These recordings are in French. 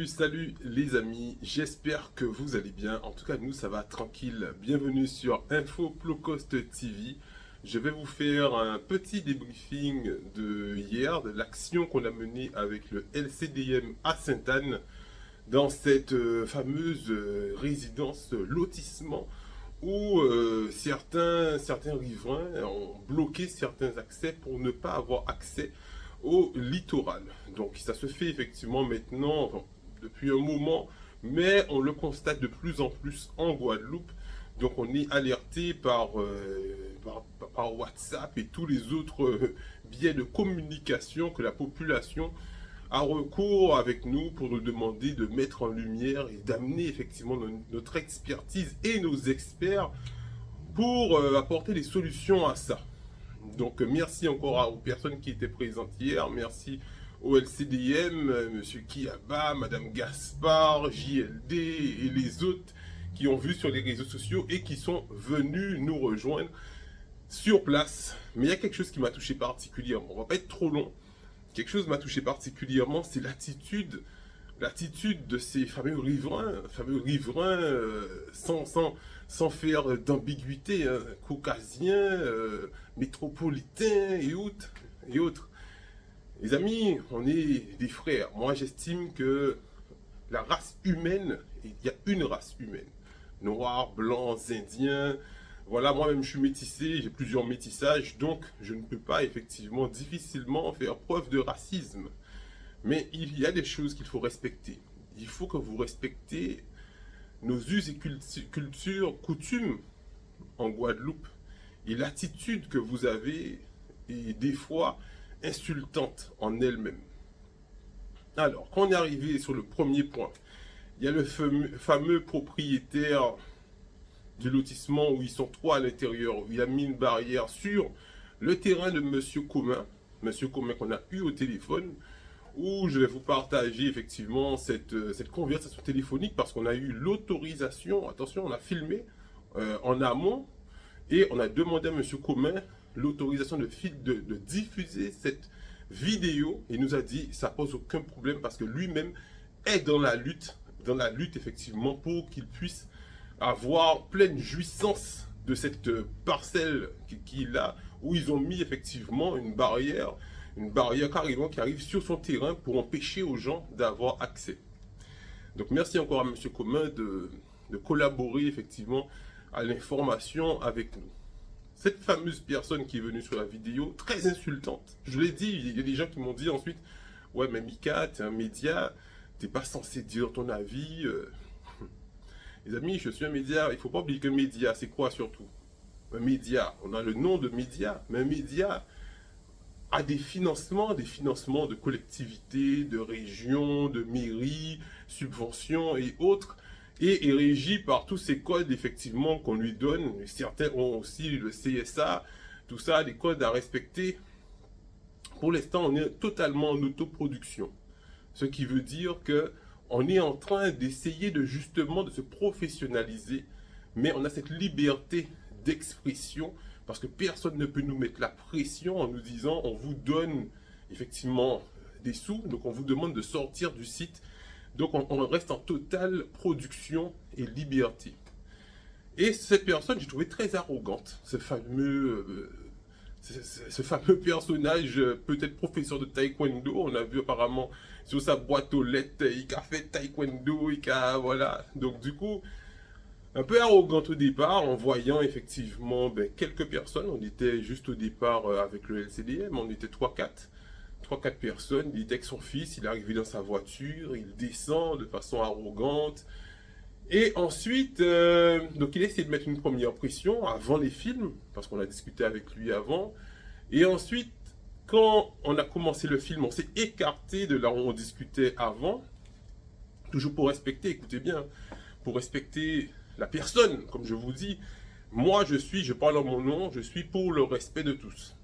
Salut les amis, j'espère que vous allez bien. En tout cas, nous ça va tranquille. Bienvenue sur Info Low Cost TV. Je vais vous faire un petit débriefing de hier, de l'action qu'on a menée avec le LCDM à Sainte-Anne dans cette fameuse résidence lotissement où certains riverains ont bloqué certains accès pour ne pas avoir accès au littoral. Donc ça se fait effectivement maintenant, enfin, depuis un moment, mais on le constate de plus en plus en Guadeloupe. Donc on est alerté par WhatsApp et tous les autres biais de communication que la population a recours avec nous pour nous demander de mettre en lumière et d'amener effectivement notre expertise et nos experts pour apporter des solutions à ça. Donc merci encore aux personnes qui étaient présentes hier, merci au LCDM, Monsieur Kiaba, Madame Gaspard, JLD et les autres qui ont vu sur les réseaux sociaux et qui sont venus nous rejoindre sur place. Mais il y a quelque chose qui m'a touché particulièrement, on va pas être trop long, quelque chose m'a touché particulièrement, c'est l'attitude de ces fameux riverains sans faire d'ambiguïté, hein, caucasiens, métropolitains et autres. Les amis, on est des frères. Moi, j'estime que la race humaine, il y a une race humaine. Noirs, blancs, indiens. Voilà, moi-même, je suis métissé, j'ai plusieurs métissages, donc je ne peux pas effectivement difficilement faire preuve de racisme. Mais il y a des choses qu'il faut respecter. Il faut que vous respectez nos us et cultures, coutumes en Guadeloupe. Et l'attitude que vous avez est des fois insultante en elle-même. Alors, quand on est arrivé sur le premier point, il y a le fameux propriétaire du lotissement où ils sont trois à l'intérieur, où il a mis une barrière sur le terrain de Monsieur Commun qu'on a eu au téléphone, où je vais vous partager effectivement cette conversation téléphonique parce qu'on a eu l'autorisation, attention, on a filmé en amont et on a demandé à Monsieur Commun l'autorisation de diffuser cette vidéo et il nous a dit ça pose aucun problème parce que lui-même est dans la lutte effectivement pour qu'il puisse avoir pleine jouissance de cette parcelle qu'il a où ils ont mis effectivement une barrière carrément qui arrive sur son terrain pour empêcher aux gens d'avoir accès. Donc merci encore à Monsieur Commun de collaborer effectivement à l'information avec nous. Cette fameuse personne qui est venue sur la vidéo, très insultante, je l'ai dit, il y a des gens qui m'ont dit ensuite, ouais mais Mika, t'es un média, t'es pas censé dire ton avis. Les amis, je suis un média, il faut pas oublier qu'un média, c'est quoi surtout? Un média, on a le nom de média, mais un média à des financements de collectivités, de régions, de mairies, subventions et autres, et est régi par tous ces codes effectivement qu'on lui donne. Certains ont aussi le CSA, tout ça, des codes à respecter. Pour l'instant, on est totalement en autoproduction, ce qui veut dire que on est en train d'essayer de se professionnaliser, mais on a cette liberté d'expression parce que personne ne peut nous mettre la pression en nous disant on vous donne effectivement des sous, donc on vous demande de sortir du site. Donc on reste en totale production et liberté. Et cette personne, j'ai trouvé très arrogante, ce fameux personnage, peut-être professeur de taekwondo. On a vu apparemment sur sa boîte aux lettres, il a fait taekwondo, voilà. Donc du coup, un peu arrogante au départ, en voyant effectivement quelques personnes. On était juste au départ avec le LCDM, on était 3-4 personnes. Il était avec son fils, il est arrivé dans sa voiture, il descend de façon arrogante. Et ensuite, donc il a essayé de mettre une première pression avant les films, parce qu'on a discuté avec lui avant. Et ensuite, quand on a commencé le film, on s'est écarté de là où on discutait avant, toujours pour respecter, écoutez bien, pour respecter la personne, comme je vous dis. Moi, je parle en mon nom, je suis pour le respect de tous.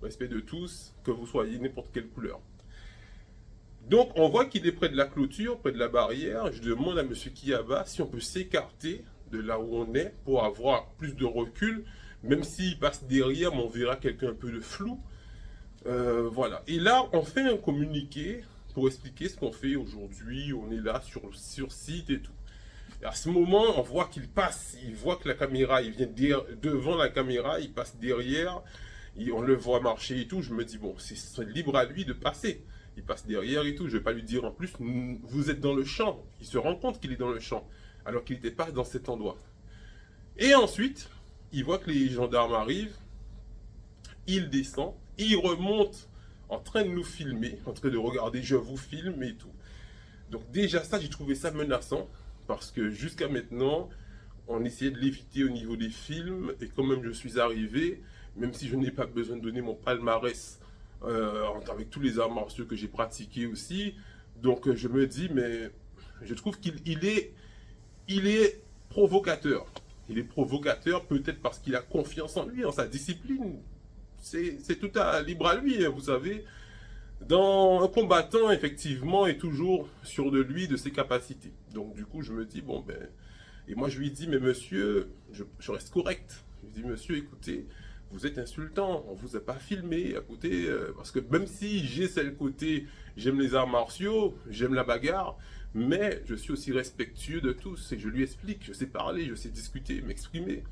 Respect de tous, que vous soyez n'importe quelle couleur. Donc, on voit qu'il est près de la clôture, près de la barrière. Je demande à Monsieur Kiaba si on peut s'écarter de là où on est pour avoir plus de recul. Même s'il passe derrière, on verra quelqu'un un peu de flou. Voilà. Et là, on fait un communiqué pour expliquer ce qu'on fait aujourd'hui. On est là sur site et tout. Et à ce moment, on voit qu'il passe, il voit que la caméra, il vient devant la caméra, il passe derrière, on le voit marcher et tout. Je me dis, bon, c'est libre à lui de passer. Il passe derrière et tout. Je ne vais pas lui dire en plus, vous êtes dans le champ. Il se rend compte qu'il est dans le champ, alors qu'il n'était pas dans cet endroit. Et ensuite, il voit que les gendarmes arrivent, il descend, il remonte en train de nous filmer, en train de regarder, je vous filme et tout. Donc déjà ça, j'ai trouvé ça menaçant, parce que jusqu'à maintenant, on essayait de l'éviter au niveau des films, et quand même je suis arrivé, même si je n'ai pas besoin de donner mon palmarès avec tous les arts martiaux que j'ai pratiqués aussi, donc je me dis, mais je trouve qu'il est provocateur. Il est provocateur peut-être parce qu'il a confiance en lui, en sa discipline. C'est tout à libre à lui, hein, vous savez. Dans un combattant, effectivement, est toujours sûr de lui, de ses capacités. Donc du coup, je me dis, bon ben... Et moi, je lui dis, mais monsieur, je reste correct. Je lui dis, monsieur, écoutez, vous êtes insultant, on vous a pas filmé. Écoutez, parce que même si j'ai ce côté, j'aime les arts martiaux, j'aime la bagarre, mais je suis aussi respectueux de tous. Et je lui explique, je sais parler, je sais discuter, m'exprimer.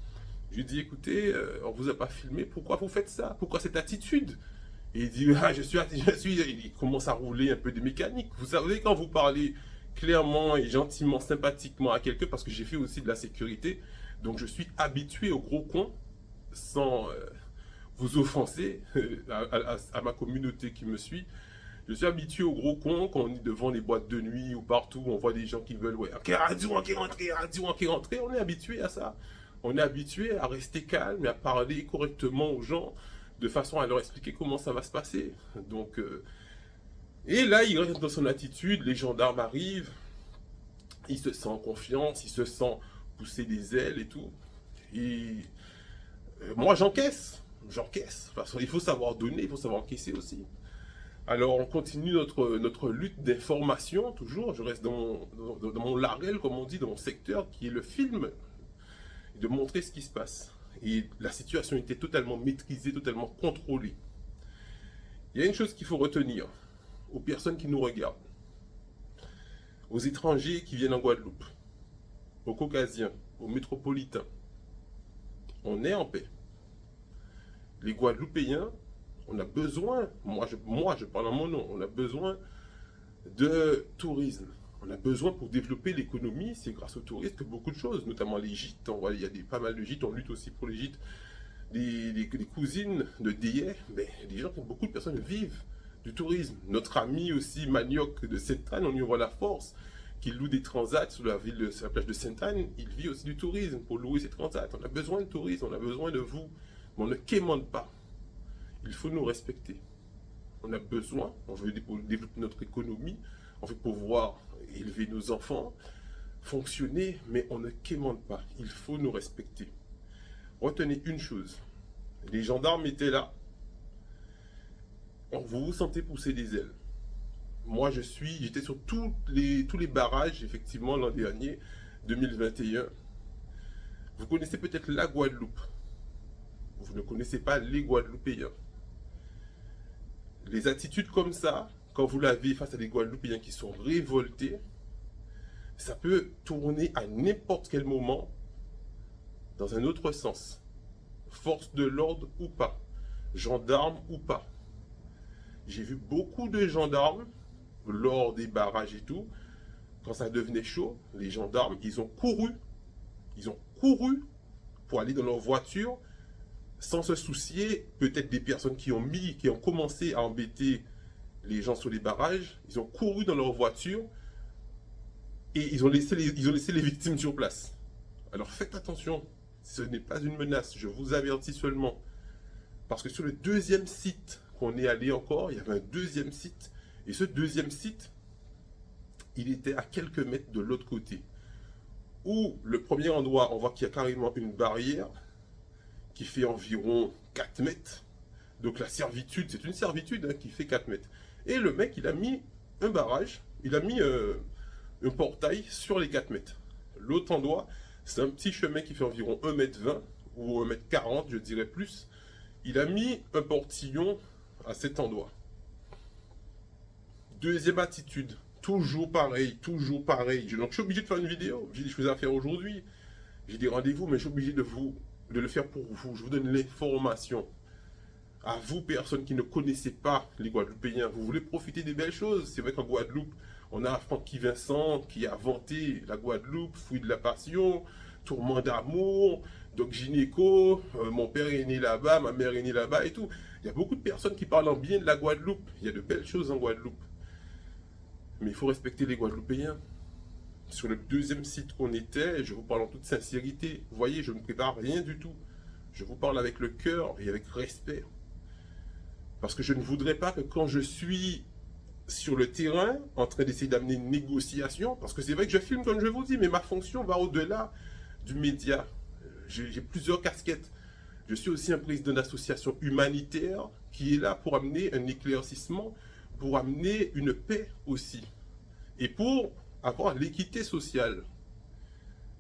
Je lui dis, écoutez, on vous a pas filmé, pourquoi vous faites ça? Pourquoi cette attitude? Et il dit, ah, il commence à rouler un peu de mécanique. Vous savez, quand vous parlez clairement et gentiment, sympathiquement à quelqu'un, parce que j'ai fait aussi de la sécurité, donc je suis habitué au gros con, sans vous offenser, à ma communauté qui me suit. Je suis habitué au gros con quand on est devant les boîtes de nuit ou partout, on voit des gens qui veulent, ouais, ok, rentrer, on est habitué à ça. On est habitué à rester calme et à parler correctement aux gens, de façon à leur expliquer comment ça va se passer. Donc, et là, il reste dans son attitude, les gendarmes arrivent, il se sent en confiance, il se sent pousser des ailes et tout. Et moi, j'encaisse. Parce qu'il faut savoir donner, il faut savoir encaisser aussi. Alors, on continue notre lutte d'information, toujours. Je reste dans mon larel, comme on dit, dans mon secteur, qui est le film, de montrer ce qui se passe. Et la situation était totalement maîtrisée, totalement contrôlée. Il y a une chose qu'il faut retenir aux personnes qui nous regardent, aux étrangers qui viennent en Guadeloupe, aux Caucasiens, aux métropolitains. On est en paix. Les Guadeloupéens, on a besoin, moi je parle en mon nom, on a besoin de tourisme. On a besoin pour développer l'économie, c'est grâce au tourisme que beaucoup de choses, notamment les gîtes, on voit, il y a pas mal de gîtes, on lutte aussi pour les gîtes, les cousines de Déhay, mais beaucoup de personnes vivent du tourisme. Notre ami aussi Manioc de Sainte-Anne, on y voit la force, qui loue des transats sur la plage de Sainte-Anne, il vit aussi du tourisme pour louer ses transats. On a besoin de tourisme, on a besoin de vous, mais on ne quémande pas. Il faut nous respecter. On a besoin, on veut développer notre économie, on veut pouvoir élever nos enfants, fonctionner, mais on ne quémande pas. Il faut nous respecter. Retenez une chose, les gendarmes étaient là, vous vous sentez pousser des ailes. Moi, j'étais sur tous les barrages, effectivement, l'an dernier, 2021. Vous connaissez peut-être la Guadeloupe. Vous ne connaissez pas les Guadeloupéens. Les attitudes comme ça, quand vous l'avez face à des Guadeloupéens qui sont révoltés, ça peut tourner à n'importe quel moment dans un autre sens. Force de l'ordre ou pas, gendarme ou pas. J'ai vu beaucoup de gendarmes lors des barrages et tout. Quand ça devenait chaud, les gendarmes, ils ont couru pour aller dans leur voiture sans se soucier peut-être des personnes qui ont commencé à embêter les gens sur les barrages. Ils ont couru dans leur voiture et ils ont laissé les victimes sur place. Alors faites attention, ce n'est pas une menace, je vous avertis seulement. Parce que sur le deuxième site qu'on est allé encore, il y avait un deuxième site. Et ce deuxième site, il était à quelques mètres de l'autre côté. Où le premier endroit, on voit qu'il y a carrément une barrière qui fait environ 4 mètres. Donc la servitude, c'est une servitude hein, qui fait 4 mètres. Et le mec, il a mis un barrage, il a mis un portail sur les 4 mètres. L'autre endroit, c'est un petit chemin qui fait environ 1,20 m ou 1,40 m, je dirais plus. Il a mis un portillon à cet endroit. Deuxième attitude, toujours pareil, toujours pareil. Donc je suis obligé de faire une vidéo, j'ai des choses à faire aujourd'hui, j'ai des rendez-vous, mais je suis obligé de le faire pour vous. Je vous donne l'information. À vous, personnes qui ne connaissez pas les Guadeloupéens, vous voulez profiter des belles choses. C'est vrai qu'en Guadeloupe, on a Francky Vincent qui a vanté la Guadeloupe, fruit de la passion, tourment d'amour, Doc Gynéco, mon père est né là-bas, ma mère est née là-bas et tout. Il y a beaucoup de personnes qui parlent en bien de la Guadeloupe. Il y a de belles choses en Guadeloupe. Mais il faut respecter les Guadeloupéens. Sur le deuxième site qu'on était, je vous parle en toute sincérité. Vous voyez, je ne prépare rien du tout. Je vous parle avec le cœur et avec respect. Parce que je ne voudrais pas que quand je suis sur le terrain, en train d'essayer d'amener une négociation, parce que c'est vrai que je filme comme je vous dis, mais ma fonction va au-delà du média. J'ai plusieurs casquettes. Je suis aussi un président d'association humanitaire qui est là pour amener un éclaircissement, pour amener une paix aussi. Et pour avoir l'équité sociale.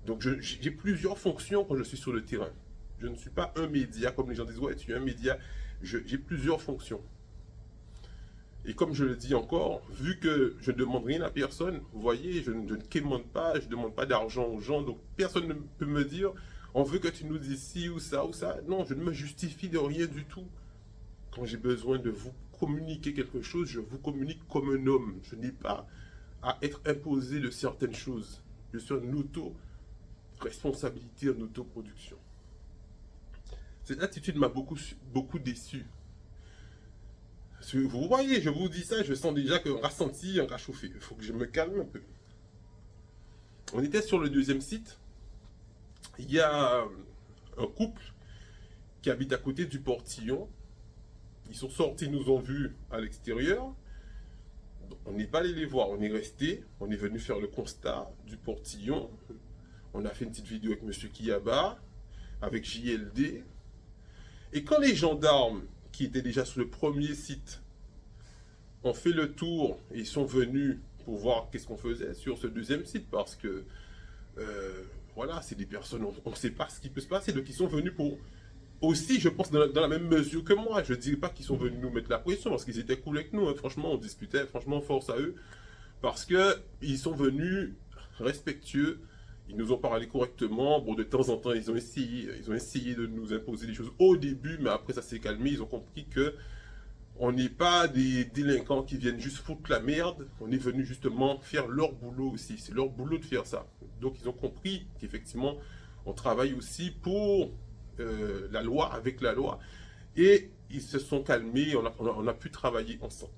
Donc j'ai plusieurs fonctions quand je suis sur le terrain. Je ne suis pas un média, comme les gens disent, ouais, tu es un média. J'ai plusieurs fonctions. Et comme je le dis encore, vu que je ne demande rien à personne, vous voyez, je ne quémande pas, je ne demande pas d'argent aux gens, donc personne ne peut me dire, on veut que tu nous dises ci ou ça ou ça. Non, je ne me justifie de rien du tout. Quand j'ai besoin de vous communiquer quelque chose, je vous communique comme un homme. Je n'ai pas à être imposé de certaines choses. Je suis en auto-responsabilité, en autoproduction. Cette attitude m'a beaucoup déçu. Vous voyez, je vous dis ça, je sens déjà qu'un ressenti, un rachauffé. Il faut que je me calme un peu. On était sur le deuxième site. Il y a un couple qui habite à côté du portillon. Ils sont sortis, ils nous ont vus à l'extérieur. On n'est pas allé les voir, on est resté. On est venu faire le constat du portillon. On a fait une petite vidéo avec M. Kiyaba, avec JLD. Et quand les gendarmes qui étaient déjà sur le premier site ont fait le tour et ils sont venus pour voir qu'est-ce qu'on faisait sur ce deuxième site, parce que voilà, c'est des personnes, on ne sait pas ce qui peut se passer, donc ils sont venus pour aussi, je pense, dans la même mesure que moi. Je ne dirais pas qu'ils sont venus nous mettre la pression, parce qu'ils étaient cool avec nous, hein. Franchement, on discutait, franchement, force à eux, parce qu'ils sont venus respectueux. Ils nous ont parlé correctement. Bon, de temps en temps, ils ont essayé de nous imposer des choses au début, mais après, ça s'est calmé. Ils ont compris que on n'est pas des délinquants qui viennent juste foutre la merde. On est venu justement faire leur boulot aussi. C'est leur boulot de faire ça. Donc, ils ont compris qu'effectivement, on travaille aussi pour la loi, avec la loi. Et ils se sont calmés. On a pu travailler ensemble.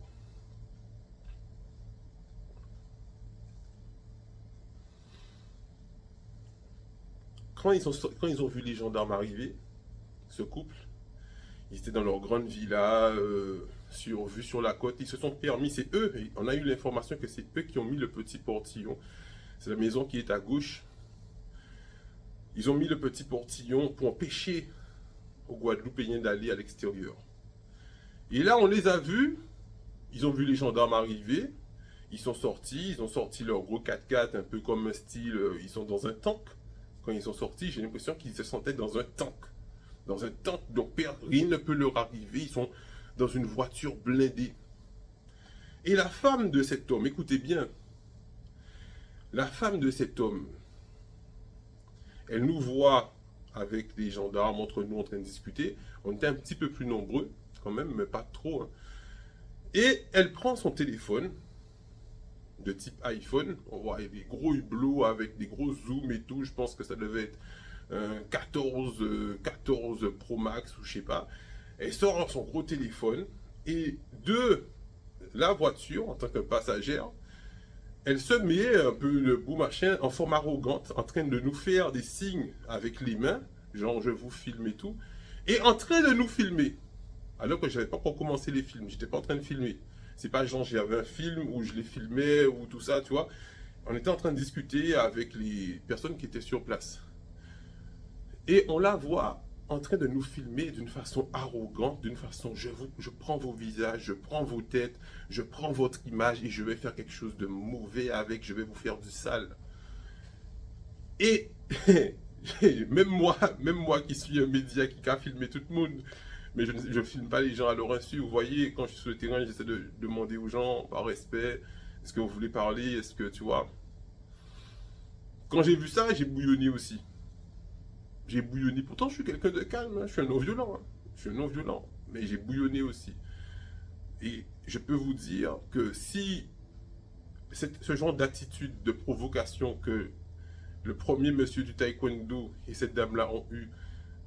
Quand ils ont vu les gendarmes arriver, ce couple, ils étaient dans leur grande villa, vue sur la côte. Ils se sont permis, c'est eux, on a eu l'information que c'est eux qui ont mis le petit portillon. C'est la maison qui est à gauche. Ils ont mis le petit portillon pour empêcher aux Guadeloupéens d'aller à l'extérieur. Et là, on les a vus, ils ont vu les gendarmes arriver, ils sont sortis, ils ont sorti leur gros 4x4, un peu comme un style, ils sont dans un tank. Quand ils sont sortis, j'ai l'impression qu'ils se sentaient dans un tank. Dans un tank, donc rien ne peut leur arriver. Ils sont dans une voiture blindée. Et la femme de cet homme, écoutez bien, la femme de cet homme, elle nous voit avec des gendarmes entre nous en train de discuter. On était un petit peu plus nombreux, quand même, mais pas trop, hein. Et elle prend son téléphone, de type iPhone, on voit des gros hublots avec des gros zooms et tout, je pense que ça devait être 14 Pro Max ou je sais pas. Elle sort son gros téléphone et de la voiture, en tant que passagère, elle se met un peu le bout machin en forme arrogante, en train de nous faire des signes avec les mains, genre je vous filme et tout, et en train de nous filmer. Alors que je n'avais pas encore commencé les films, j'étais pas en train de filmer. C'est pas genre j'avais un film où je les filmais ou tout ça, tu vois. On était en train de discuter avec les personnes qui étaient sur place. Et on la voit en train de nous filmer d'une façon arrogante, d'une façon je prends vos visages, je prends vos têtes, je prends votre image et je vais faire quelque chose de mauvais avec, je vais vous faire du sale. Et même moi qui suis un média qui a filmé tout le monde, mais je ne filme pas les gens à leur insu. Vous voyez, quand je suis sur le terrain, j'essaie de demander aux gens par respect, est-ce que vous voulez parler, est-ce que tu vois. Quand j'ai vu ça, j'ai bouillonné aussi. J'ai bouillonné. Pourtant, je suis quelqu'un de calme, hein. Je suis un non-violent. Hein. Je suis un non-violent. Mais j'ai bouillonné aussi. Et je peux vous dire que si ce genre d'attitude, de provocation que le premier monsieur du taekwondo et cette dame-là ont eu,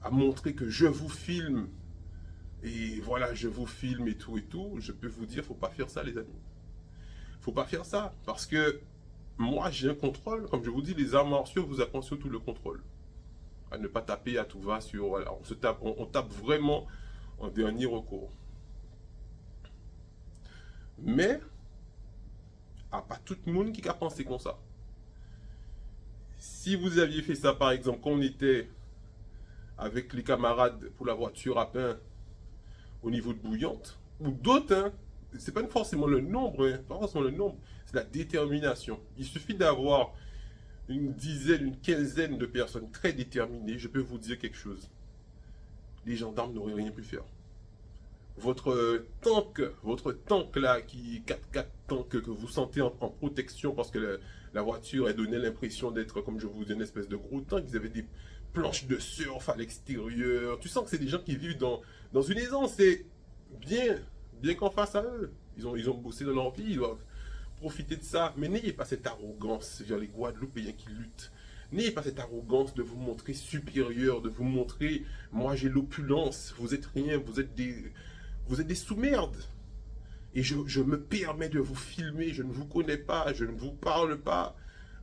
a montré que je vous filme, et voilà, je vous filme et tout, je peux vous dire, faut pas faire ça, les amis. Faut pas faire ça, parce que moi, j'ai un contrôle. Comme je vous dis, les arts martiaux vous apprennent surtout le contrôle. À ne pas taper à tout va sur... Voilà, on tape vraiment en dernier recours. Mais, à pas tout le monde qui a pensé comme ça. Si vous aviez fait ça, par exemple, quand on était avec les camarades pour la voiture à pain au niveau de Bouillante, ou d'autres, hein, c'est pas forcément le nombre, hein, pas forcément le nombre, c'est la détermination. Il suffit d'avoir une dizaine, une quinzaine de personnes très déterminées, je peux vous dire quelque chose. Les gendarmes n'auraient rien pu faire. Votre tank là, qui 4x4 tank que vous sentez en protection parce que la voiture a donné l'impression d'être, comme je vous dis, une espèce de gros tank. Ils avaient des planches de surf à l'extérieur. Tu sens que c'est des gens qui vivent dans une aisance. C'est bien qu'en face à eux. Ils ont bossé dans leur vie, ils doivent profiter de ça. Mais n'ayez pas cette arrogance vers les Guadeloupéens qui luttent. N'ayez pas cette arrogance de vous montrer supérieur, de vous montrer, moi j'ai l'opulence, vous êtes rien, vous êtes des sous-merdes. Et je me permets de vous filmer, je ne vous connais pas, je ne vous parle pas.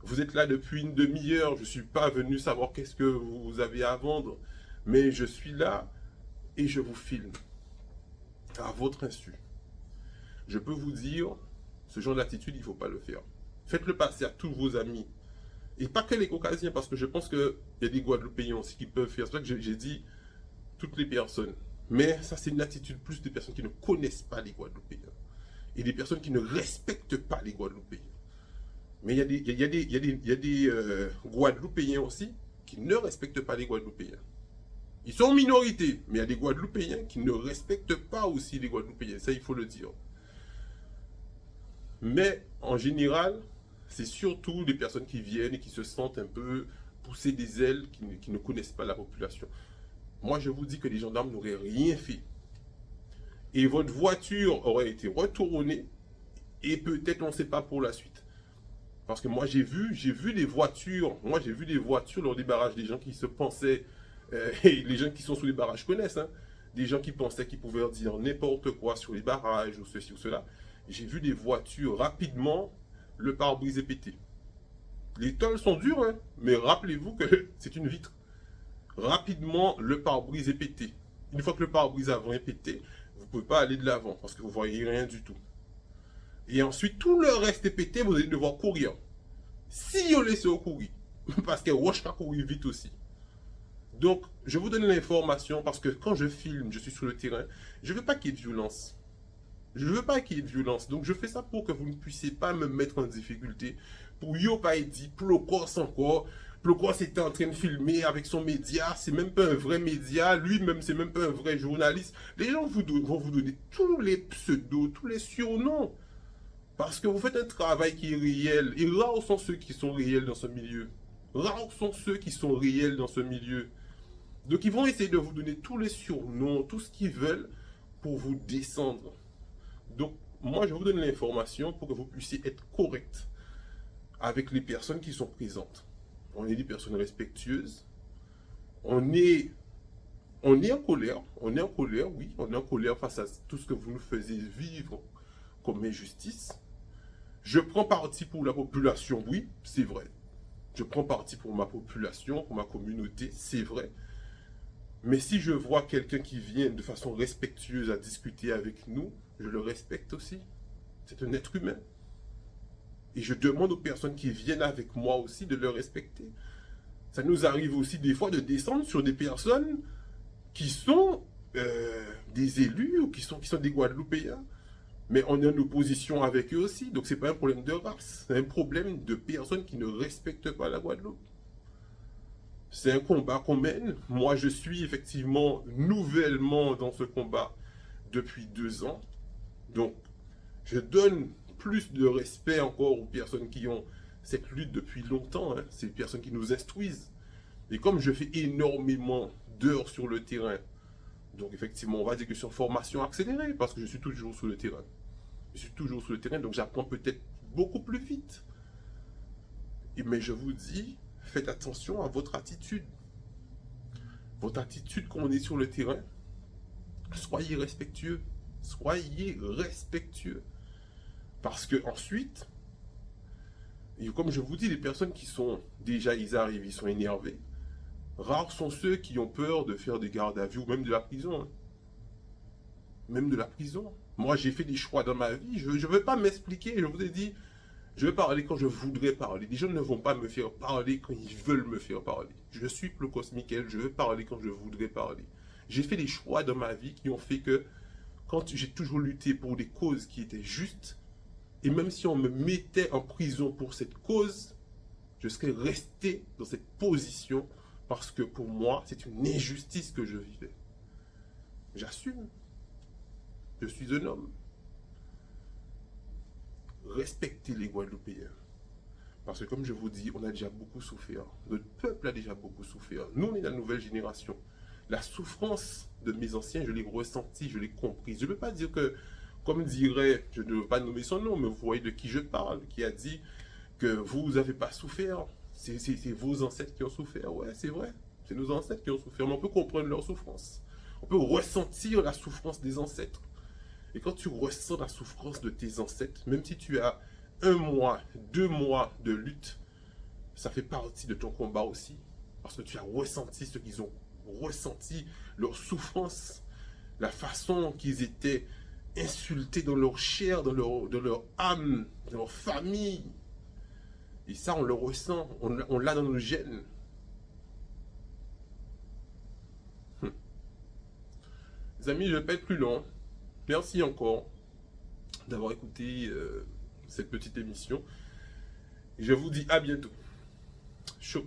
Vous êtes là depuis une demi-heure, je ne suis pas venu savoir qu'est-ce que vous avez à vendre. Mais je suis là et je vous filme. À votre insu. Je peux vous dire, ce genre d'attitude, il ne faut pas le faire. Faites-le passer à tous vos amis. Et pas que les Caucasiens, parce que je pense qu'il y a des Guadeloupéens aussi qui peuvent faire. C'est pour ça que j'ai dit toutes les personnes. Mais ça, c'est une attitude plus des personnes qui ne connaissent pas les Guadeloupéens. Et des personnes qui ne respectent pas les Guadeloupéens. Mais il y a des Guadeloupéens aussi qui ne respectent pas les Guadeloupéens. Ils sont en minorité, mais il y a des Guadeloupéens qui ne respectent pas aussi les Guadeloupéens. Ça, il faut le dire. Mais en général, c'est surtout des personnes qui viennent et qui se sentent un peu pousser des ailes, qui ne connaissent pas la population. Moi, je vous dis que les gendarmes n'auraient rien fait. Et votre voiture aurait été retournée. Et peut-être, on ne sait pas pour la suite. Parce que moi, j'ai vu des voitures. Moi, j'ai vu des voitures lors des barrages. Des gens qui se pensaient... et les gens qui sont sous les barrages connaissent. Hein, des gens qui pensaient qu'ils pouvaient dire n'importe quoi sur les barrages ou ceci ou cela. J'ai vu des voitures rapidement, le pare-brise est pété. Les tôles sont dures, hein, mais rappelez-vous que c'est une vitre. Rapidement, le pare-brise est pété. Une fois que le pare-brise avant est pété, vous ne pouvez pas aller de l'avant parce que vous ne voyez rien du tout. Et ensuite, tout le reste est pété, vous allez devoir courir. Si vous laissez courir, parce que Roche va courir vite aussi. Donc, je vous donne l'information parce que quand je filme, je suis sur le terrain, je ne veux pas qu'il y ait de violence. Je ne veux pas qu'il y ait de violence. Donc, je fais ça pour que vous ne puissiez pas me mettre en difficulté. Pour yo pas dit, Plocos encore. Plocos était en train de filmer avec son média. C'est même pas un vrai média. Lui-même, c'est même pas un vrai journaliste. Les gens vont vous donner tous les pseudos, tous les surnoms. Parce que vous faites un travail qui est réel. Et rares sont ceux qui sont réels dans ce milieu. Rares sont ceux qui sont réels dans ce milieu. Donc, ils vont essayer de vous donner tous les surnoms, tout ce qu'ils veulent pour vous descendre. Donc, moi, je vous donne l'information pour que vous puissiez être correct avec les personnes qui sont présentes. On est des personnes respectueuses. On est en colère. On est en colère, oui. On est en colère face à tout ce que vous nous faisiez vivre comme injustice. Je prends parti pour la population, oui, c'est vrai. Je prends parti pour ma population, pour ma communauté, c'est vrai. Mais si je vois quelqu'un qui vient de façon respectueuse à discuter avec nous, je le respecte aussi. C'est un être humain. Et je demande aux personnes qui viennent avec moi aussi de le respecter. Ça nous arrive aussi des fois de descendre sur des personnes qui sont des élus ou qui sont des Guadeloupéens. Mais on est en opposition avec eux aussi. Donc ce n'est pas un problème de race. C'est un problème de personnes qui ne respectent pas la Guadeloupe. C'est un combat qu'on mène. Moi, je suis effectivement nouvellement dans ce combat depuis 2 ans. Donc, je donne plus de respect encore aux personnes qui ont cette lutte depuis longtemps. Hein. Ces personnes qui nous instruisent. Et comme je fais énormément d'heures sur le terrain, donc effectivement, on va dire que je suis en formation accélérée parce que je suis toujours sur le terrain. Je suis toujours sur le terrain, donc j'apprends peut-être beaucoup plus vite. Mais je vous dis, faites attention à votre attitude. Votre attitude quand on est sur le terrain, soyez respectueux. Soyez respectueux. Parce que ensuite, et comme je vous dis, les personnes qui sont déjà, ils arrivent, ils sont énervés. Rares sont ceux qui ont peur de faire des gardes à vue ou même de la prison. Hein. Même de la prison. Moi, j'ai fait des choix dans ma vie. Je ne veux pas m'expliquer. Je vous ai dit, je vais parler quand je voudrais parler. Les gens ne vont pas me faire parler quand ils veulent me faire parler. Je suis Plocos Michael. Je veux parler quand je voudrais parler. J'ai fait des choix dans ma vie qui ont fait que quand j'ai toujours lutté pour des causes qui étaient justes, et même si on me mettait en prison pour cette cause, je serais resté dans cette position parce que pour moi, c'est une injustice que je vivais. J'assume. Je suis un homme. Respectez les Guadeloupéens. Parce que comme je vous dis, on a déjà beaucoup souffert. Notre peuple a déjà beaucoup souffert. Nous, on est la nouvelle génération. La souffrance de mes anciens, je l'ai ressentie, je l'ai comprise. Je ne veux pas dire que, comme dirait, je ne veux pas nommer son nom, mais vous voyez de qui je parle, qui a dit que vous n'avez pas souffert. C'est vos ancêtres qui ont souffert. Ouais, c'est vrai. C'est nos ancêtres qui ont souffert. Mais on peut comprendre leur souffrance. On peut ressentir la souffrance des ancêtres. Et quand tu ressens la souffrance de tes ancêtres, même si tu as 1 mois, 2 mois de lutte, ça fait partie de ton combat aussi. Parce que tu as ressenti ce qu'ils ont ressenti, leur souffrance, la façon qu'ils étaient insultés dans leur chair, dans leur âme, dans leur famille. Et ça, on le ressent, on l'a dans nos gènes. Les amis, je ne vais pas être plus long. Merci encore d'avoir écouté cette petite émission. Je vous dis à bientôt. Chaud.